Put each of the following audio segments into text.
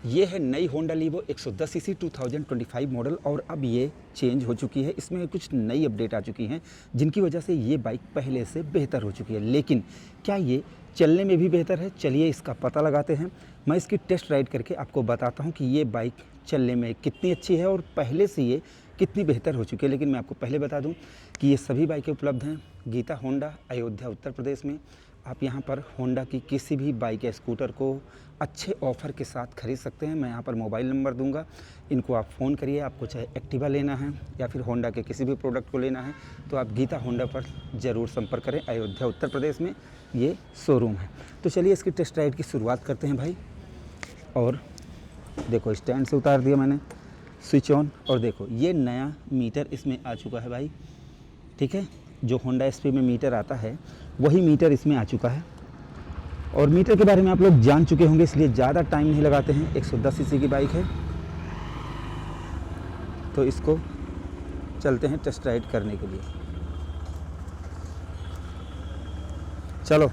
ये है नई होंडा लीवो 110 सीसी 2025 मॉडल और अब ये चेंज हो चुकी है। इसमें कुछ नई अपडेट आ चुकी हैं जिनकी वजह से ये बाइक पहले से बेहतर हो चुकी है। लेकिन क्या ये चलने में भी बेहतर है? चलिए इसका पता लगाते हैं। मैं इसकी टेस्ट राइड करके आपको बताता हूँ कि ये बाइक चलने में कितनी अच्छी है और पहले से ये कितनी बेहतर हो चुकी है। लेकिन मैं आपको पहले बता दूँ कि ये सभी बाइकें उपलब्ध हैं गीता होंडा, अयोध्या, उत्तर प्रदेश में। आप यहाँ पर होंडा की किसी भी बाइक या स्कूटर को अच्छे ऑफ़र के साथ खरीद सकते हैं। मैं यहाँ पर मोबाइल नंबर दूंगा, इनको आप फ़ोन करिए। आपको चाहे एक्टिवा लेना है या फिर होंडा के किसी भी प्रोडक्ट को लेना है तो आप गीता होंडा पर ज़रूर संपर्क करें। अयोध्या, उत्तर प्रदेश में ये शोरूम है। तो चलिए इसकी टेस्ट राइड की शुरुआत करते हैं भाई। और देखो स्टैंड से उतार दिया मैंने, स्विच ऑन, और देखो ये नया मीटर इसमें आ चुका है भाई। ठीक है, जो होंडा एसपी में मीटर आता है वही मीटर इसमें आ चुका है। और मीटर के बारे में आप लोग जान चुके होंगे, इसलिए ज़्यादा टाइम नहीं लगाते हैं। 110 सीसी की बाइक है तो इसको चलते हैं टेस्ट राइड करने के लिए। चलो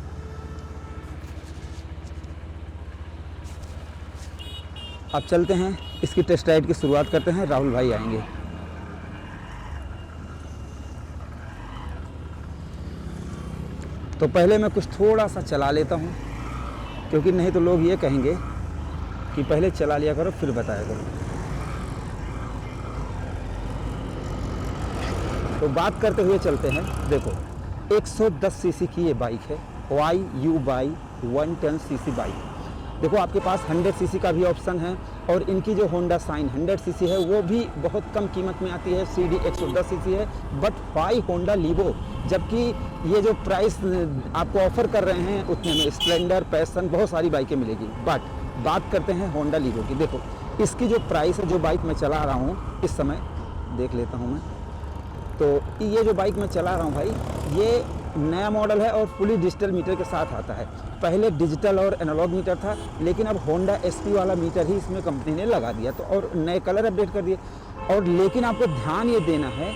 अब चलते हैं, इसकी टेस्ट राइड की शुरुआत करते हैं। राहुल भाई आएंगे। तो पहले मैं कुछ थोड़ा सा चला लेता हूँ, क्योंकि नहीं तो लोग ये कहेंगे कि पहले चला लिया करो फिर बताया करो। तो बात करते हुए चलते हैं। देखो 110 सीसी की ये बाइक है, YU/110 सीसी बाइक। देखो आपके पास 100 सीसी का भी ऑप्शन है और इनकी जो होंडा साइन 100 सीसी है वो भी बहुत कम कीमत में आती है। CD 110 सीसी है, बट वाई होंडा लीवो, जबकि ये जो प्राइस आपको ऑफर कर रहे हैं उतने में स्प्लेंडर, पैशन, बहुत सारी बाइकें मिलेगी। बट बात करते हैं होंडा लीवो की। देखो इसकी जो प्राइस है, जो बाइक मैं चला रहा हूँ इस समय, देख लेता हूँ मैं। तो ये जो बाइक मैं चला रहा हूँ भाई, ये नया मॉडल है और फुली डिजिटल मीटर के साथ आता है। पहले डिजिटल और एनालॉग मीटर था, लेकिन अब होंडा एसपी वाला मीटर ही इसमें कंपनी ने लगा दिया, तो और नए कलर अपडेट कर दिए। और लेकिन आपको ध्यान ये देना है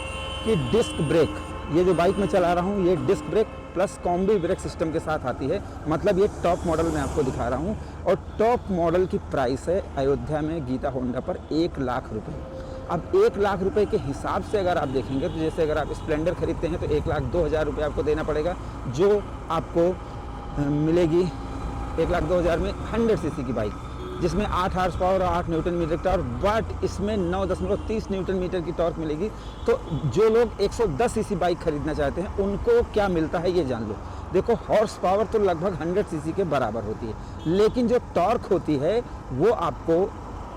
कि डिस्क ब्रेक, ये जो बाइक मैं चला रहा हूँ ये disc brake plus combi brake system के साथ आती है। मतलब ये टॉप मॉडल मैं आपको दिखा रहा हूँ और टॉप मॉडल की प्राइस है अयोध्या में गीता होंडा पर 1 लाख रुपये। अब 1 लाख रुपए के हिसाब से अगर आप देखेंगे तो जैसे अगर आप स्प्लेंडर खरीदते हैं तो 1,02,000 रुपये आपको देना पड़ेगा, जो आपको मिलेगी 1,02,000 में 100 सीसी की बाइक, जिसमें 8 हॉर्स पावर और 8 न्यूटन मीटर टॉर्क, बट इसमें 9.30 न्यूटन मीटर की टॉर्क मिलेगी। तो जो लोग 110 सीसी बाइक खरीदना चाहते हैं उनको क्या मिलता है ये जान लो। देखो हॉर्स पावर तो लगभग 100 सीसी के बराबर होती है, लेकिन जो टॉर्क होती है वो आपको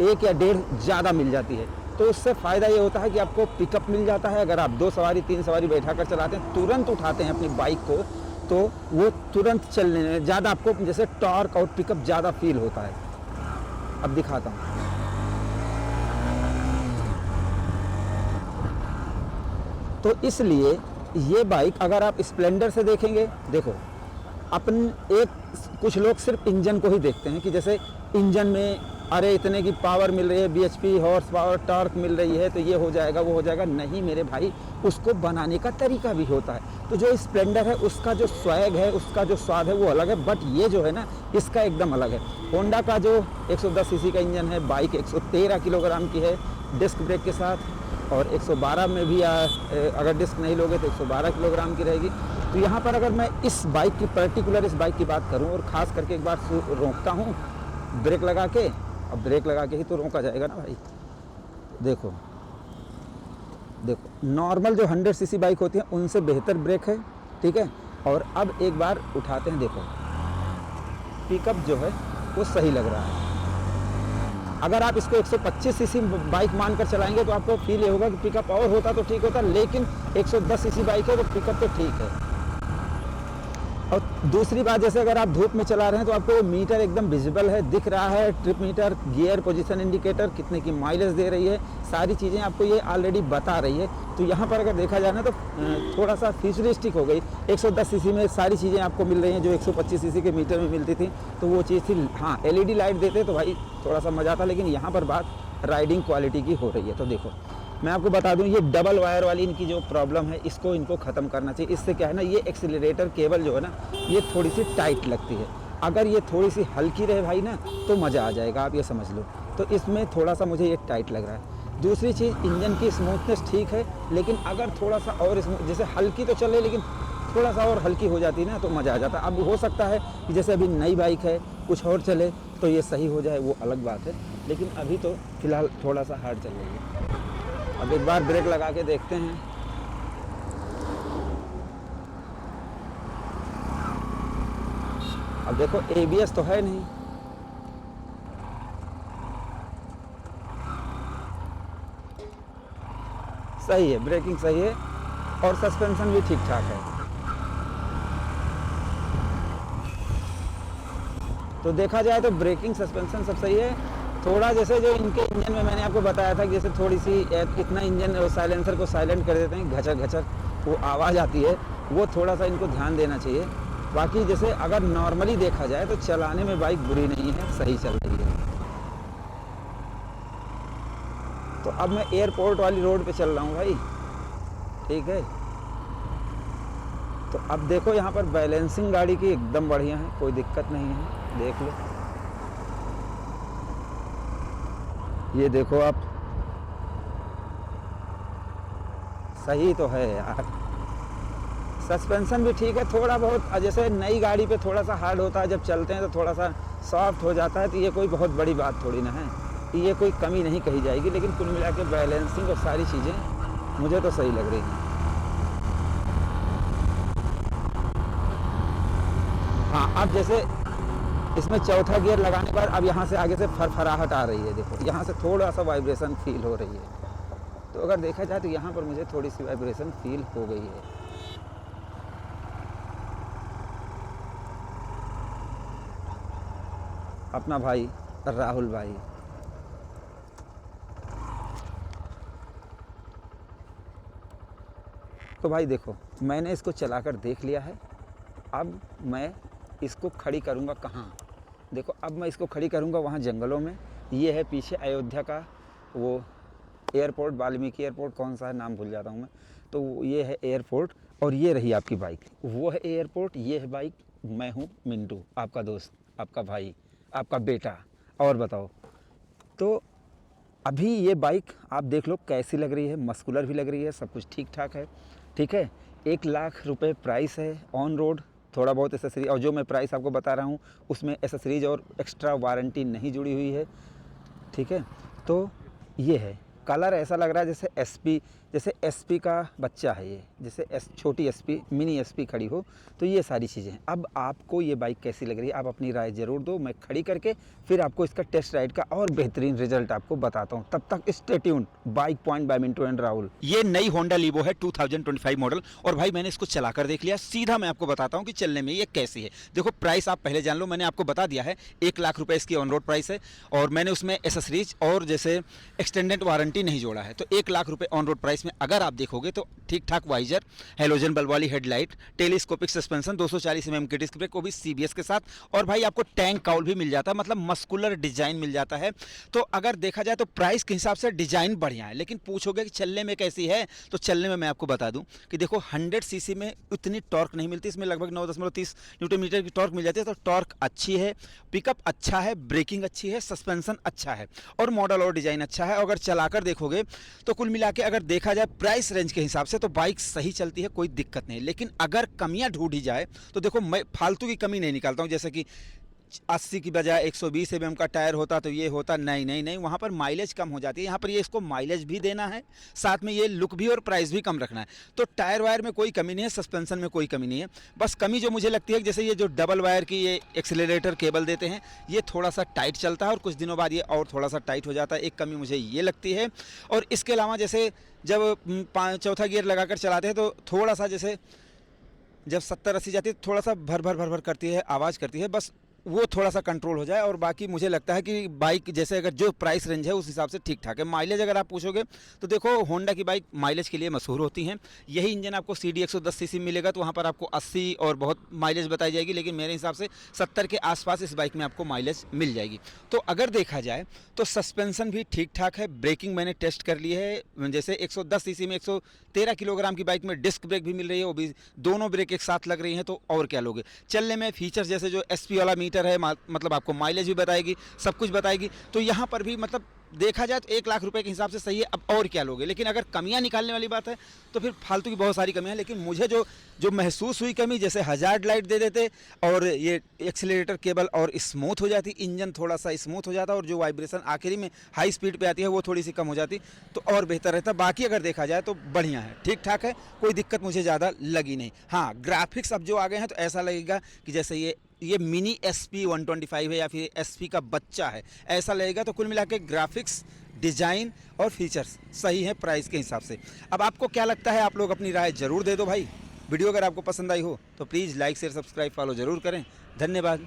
1 या 1.5 ज़्यादा मिल जाती है। तो उससे फ़ायदा ये होता है कि आपको पिकअप मिल जाता है। अगर आप 2 सवारी 3 सवारी बैठा कर चलाते हैं, तुरंत उठाते हैं अपनी बाइक को, तो वो तुरंत चलने में ज़्यादा आपको जैसे टॉर्क और पिकअप ज़्यादा फील होता है। अब दिखाता हूँ। तो इसलिए ये बाइक अगर आप स्प्लेंडर से देखेंगे, देखो कुछ लोग सिर्फ इंजन को ही देखते हैं कि जैसे इंजन में अरे इतने की पावर मिल रही है, BHP, हॉर्स पावर, टॉर्क मिल रही है तो ये हो जाएगा वो हो जाएगा। नहीं मेरे भाई, उसको बनाने का तरीका भी होता है। तो जो स्प्लेंडर है उसका जो स्वैग है, उसका जो स्वाद है वो अलग है, बट ये जो है ना इसका एकदम अलग है। होंडा का जो 110 सीसी का इंजन है, बाइक 113 किलोग्राम की है डिस्क ब्रेक के साथ, और 112 में भी अगर डिस्क नहीं लोगे तो 112 किलोग्राम की रहेगी। तो यहाँ पर अगर मैं इस बाइक की पर्टिकुलर इस बाइक की बात करूँ और ख़ास करके एक बार रोकता हूँ ब्रेक लगा के, अब ब्रेक लगा के ही तो रोका जाएगा ना भाई। देखो देखो नॉर्मल जो 100 सीसी बाइक होती है उनसे बेहतर ब्रेक है, ठीक है। और अब एक बार उठाते हैं, देखो पिकअप जो है वो सही लग रहा है। अगर आप इसको 125 सीसी बाइक मानकर चलाएंगे तो आपको फील ये होगा कि पिकअप और होता तो ठीक होता, लेकिन 110 सीसी बाइक है तो पिकअप तो ठीक है। और दूसरी बात, जैसे अगर आप धूप में चला रहे हैं तो आपको मीटर एकदम विजिबल है, दिख रहा है, trip meter, gear position indicator, कितने की माइलेज दे रही है, सारी चीज़ें आपको ये ऑलरेडी बता रही है। तो यहाँ पर अगर देखा जाए ना तो थोड़ा सा फ्यूचरिस्टिक हो गई। 110 सीसी में सारी चीज़ें आपको मिल रही हैं जो 125 सीसी के मीटर में मिलती थी, तो वो चीज़ थी। हाँ LED लाइट देते तो भाई थोड़ा सा मज़ा आता, लेकिन यहाँ पर बात राइडिंग क्वालिटी की हो रही है। तो देखो मैं आपको बता दूं, ये डबल वायर वाली इनकी जो प्रॉब्लम है इसको इनको ख़त्म करना चाहिए। इससे क्या है ना, ये एक्सीलरेटर केबल जो है ना ये थोड़ी सी टाइट लगती है। अगर ये थोड़ी सी हल्की रहे भाई ना तो मज़ा आ जाएगा, आप ये समझ लो। तो इसमें थोड़ा सा मुझे ये टाइट लग रहा है। दूसरी चीज़, इंजन की स्मूथनेस ठीक है, लेकिन अगर थोड़ा सा और जैसे हल्की तो चले, लेकिन थोड़ा सा और हल्की हो जाती ना तो मज़ा आ जाता। अब हो सकता है कि जैसे अभी नई बाइक है, कुछ और चले तो ये सही हो जाए, वो अलग बात है, लेकिन अभी तो फ़िलहाल थोड़ा सा हार्ड चल रही है। अब एक बार ब्रेक लगा के देखते हैं। अब देखो ABS तो है नहीं, सही है, ब्रेकिंग सही है और सस्पेंशन भी ठीक ठाक है। तो देखा जाए तो ब्रेकिंग, सस्पेंशन सब सही है। थोड़ा जैसे जो इनके इंजन में मैंने आपको बताया था कि जैसे थोड़ी सी इतना इंजन साइलेंसर को साइलेंट कर देते हैं, घचर घचर वो आवाज़ आती है, वो थोड़ा सा इनको ध्यान देना चाहिए। बाकी जैसे अगर नॉर्मली देखा जाए तो चलाने में बाइक बुरी नहीं है, सही चल रही है। तो अब मैं एयरपोर्ट वाली रोड पे चल रहा हूँ भाई, ठीक है। तो अब देखो यहाँ पर बैलेंसिंग गाड़ी की एकदम बढ़िया है, कोई दिक्कत नहीं है, देख लो। ये देखो आप, सही तो है यार। सस्पेंशन भी ठीक है, थोड़ा बहुत जैसे नई गाड़ी पे थोड़ा सा हार्ड होता है, जब चलते हैं तो थोड़ा सा सॉफ्ट हो जाता है, तो ये कोई बहुत बड़ी बात थोड़ी ना है, ये कोई कमी नहीं कही जाएगी। लेकिन कुल मिला के बैलेंसिंग और सारी चीज़ें मुझे तो सही लग रही हैं। हाँ, अब जैसे इसमें चौथा गियर लगाने पर अब यहाँ से आगे से फरफराहट आ रही है, देखो यहाँ से थोड़ा सा वाइब्रेशन फील हो रही है। तो अगर देखा जाए तो यहाँ पर मुझे थोड़ी सी वाइब्रेशन फील हो गई है। अपना भाई राहुल भाई। तो भाई देखो, मैंने इसको चलाकर देख लिया है। अब मैं इसको खड़ी करूँगा कहाँ? देखो, अब मैं इसको खड़ी करूँगा वहाँ जंगलों में। ये है पीछे अयोध्या का वो एयरपोर्ट, वाल्मीकि एयरपोर्ट, कौन सा है नाम भूल जाता हूँ मैं। तो ये है एयरपोर्ट और ये रही आपकी बाइक, वो है एयरपोर्ट, ये है बाइक। मैं हूँ मिंटू, आपका दोस्त, आपका भाई, आपका बेटा। और बताओ, तो अभी ये बाइक आप देख लो कैसी लग रही है, मस्कुलर भी लग रही है, सब कुछ ठीक ठाक है, ठीक है। 1,00,000 रुपये प्राइस है ऑन रोड, थोड़ा बहुत एसेसरीज, और जो मैं प्राइस आपको बता रहा हूँ उसमें एसेसरीज और एक्स्ट्रा वारंटी नहीं जुड़ी हुई है, ठीक है। तो ये है, कलर ऐसा लग रहा है जैसे एसपी का बच्चा है ये, जैसे छोटी एसपी, मिनी एसपी खड़ी हो। तो ये सारी चीज़ें हैं। अब आपको ये बाइक कैसी लग रही है, आप अपनी राय ज़रूर दो। मैं खड़ी करके फिर आपको इसका टेस्ट राइड का और बेहतरीन रिजल्ट आपको बताता हूँ। तब तक stay tuned. Bike point by Mintu and Rahul. ये नई होंडा लीवो है 2025 मॉडल, और भाई मैंने इसको चलाकर देख लिया। सीधा मैं आपको बताता हूँ कि चलने में ये कैसी है। देखो, प्राइस आप पहले जान लो, मैंने आपको बता दिया है 1,00,000 रुपये इसकी ऑन रोड प्राइस है, और मैंने उसमें एसेसरीज और जैसे एक्सटेंडेड वारंटी नहीं जोड़ा है। तो 1,00,000 रुपये ऑन रोड प्राइस में अगर आप देखोगे तो ठीक ठाक वाइजर, हेलोजन बल्ब वाली हेडलाइट, टेलीस्कोपिक सस्पेंशन, 240 mm की डिस्क ब्रेक, वो भी CBS के साथ, और भाई आपको टैंक काउल भी मिल जाता है, मतलब मस्कुलर डिजाइन मिल जाता है। तो अगर देखा जाए तो प्राइस के हिसाब से डिजाइन बढ़िया है, लेकिन पूछोगे कि चलने में कैसी है, तो चलने में मैं आपको बता दूं कि देखो 100 सीसी में उतनी टॉर्क नहीं मिलती, इसमें लगभग 9.30 न्यूटन मीटर की टॉर्क मिल जाती है। तो टॉर्क अच्छी है, पिकअप अच्छा है, ब्रेकिंग अच्छी है, सस्पेंशन अच्छा है, और मॉडल और डिजाइन अच्छा है। अगर चलाकर देखोगे तो कुल मिला के अगर देखा जाए प्राइस रेंज के हिसाब से तो बाइक सही चलती है, कोई दिक्कत नहीं। लेकिन अगर कमियां ढूंढी जाए तो देखो, मैं फालतू की कमी नहीं निकालता हूं, जैसे कि 80 की बजाय 120 mm का टायर होता तो ये होता, नहीं नहीं नहीं, वहाँ पर माइलेज कम हो जाती है। यहाँ पर ये इसको माइलेज भी देना है, साथ में ये लुक भी और प्राइस भी कम रखना है। तो टायर वायर में कोई कमी नहीं है, सस्पेंशन में कोई कमी नहीं है। बस कमी जो मुझे लगती है, जैसे ये जो डबल वायर की ये एक्सीलरेटर केबल देते हैं, ये थोड़ा सा टाइट चलता है और कुछ दिनों बाद ये और थोड़ा सा टाइट हो जाता है। एक कमी मुझे ये लगती है। और इसके अलावा जैसे जब चौथा गियर लगाकर चलाते हैं तो थोड़ा सा, जैसे जब 70-80 जाती है थोड़ा सा भर भर भर भर करती है, आवाज़ करती है, बस वो थोड़ा सा कंट्रोल हो जाए। और बाकी मुझे लगता है कि बाइक जैसे अगर जो प्राइस रेंज है उस हिसाब से ठीक ठाक है। माइलेज अगर आप पूछोगे तो देखो, होंडा की बाइक माइलेज के लिए मशहूर होती हैं। यही इंजन आपको CD 110 सीसी मिलेगा तो वहाँ पर आपको 80 और बहुत माइलेज बताई जाएगी, लेकिन मेरे हिसाब से 70 के आसपास इस बाइक में आपको माइलेज मिल जाएगी। तो अगर देखा जाए तो सस्पेंशन भी ठीक ठाक है, ब्रेकिंग मैंने टेस्ट कर ली है। जैसे 110 सीसी में 113 किलोग्राम की बाइक में डिस्क ब्रेक भी मिल रही है, वो भी दोनों ब्रेक एक साथ लग रही हैं, तो और क्या लोगे। चलने में फीचर्स जैसे जो SP वाला मीटर किलोमीटर है, मतलब आपको माइलेज भी बताएगी, सब कुछ बताएगी। तो यहाँ पर भी मतलब देखा जाए तो 1 लाख रुपए के हिसाब से सही है। अब और क्या लोगे, लेकिन अगर कमियां निकालने वाली बात है तो फिर फालतू की बहुत सारी कमियां हैं। लेकिन मुझे जो महसूस हुई कमी, जैसे हजार्ड लाइट दे देते और ये एक्सीलरेटर केबल और स्मूथ हो जाती, इंजन थोड़ा सा स्मूथ हो जाता और जो वाइब्रेशन आखिरी में हाई स्पीड पे आती है वो थोड़ी सी कम हो जाती तो और बेहतर रहता। बाकी अगर देखा जाए तो बढ़िया है, ठीक ठाक है, कोई दिक्कत मुझे ज़्यादा लगी नहीं। हाँ, ग्राफिक्स अब जो आ गए हैं तो ऐसा लगेगा कि जैसे ये मिनी SP 125 है या फिर SP का बच्चा है, ऐसा लगेगा। तो कुल मिला के ग्राफिक्स, डिज़ाइन और फीचर्स सही है प्राइस के हिसाब से। अब आपको क्या लगता है, आप लोग अपनी राय ज़रूर दे दो भाई। वीडियो अगर आपको पसंद आई हो तो please like share subscribe follow ज़रूर करें। धन्यवाद।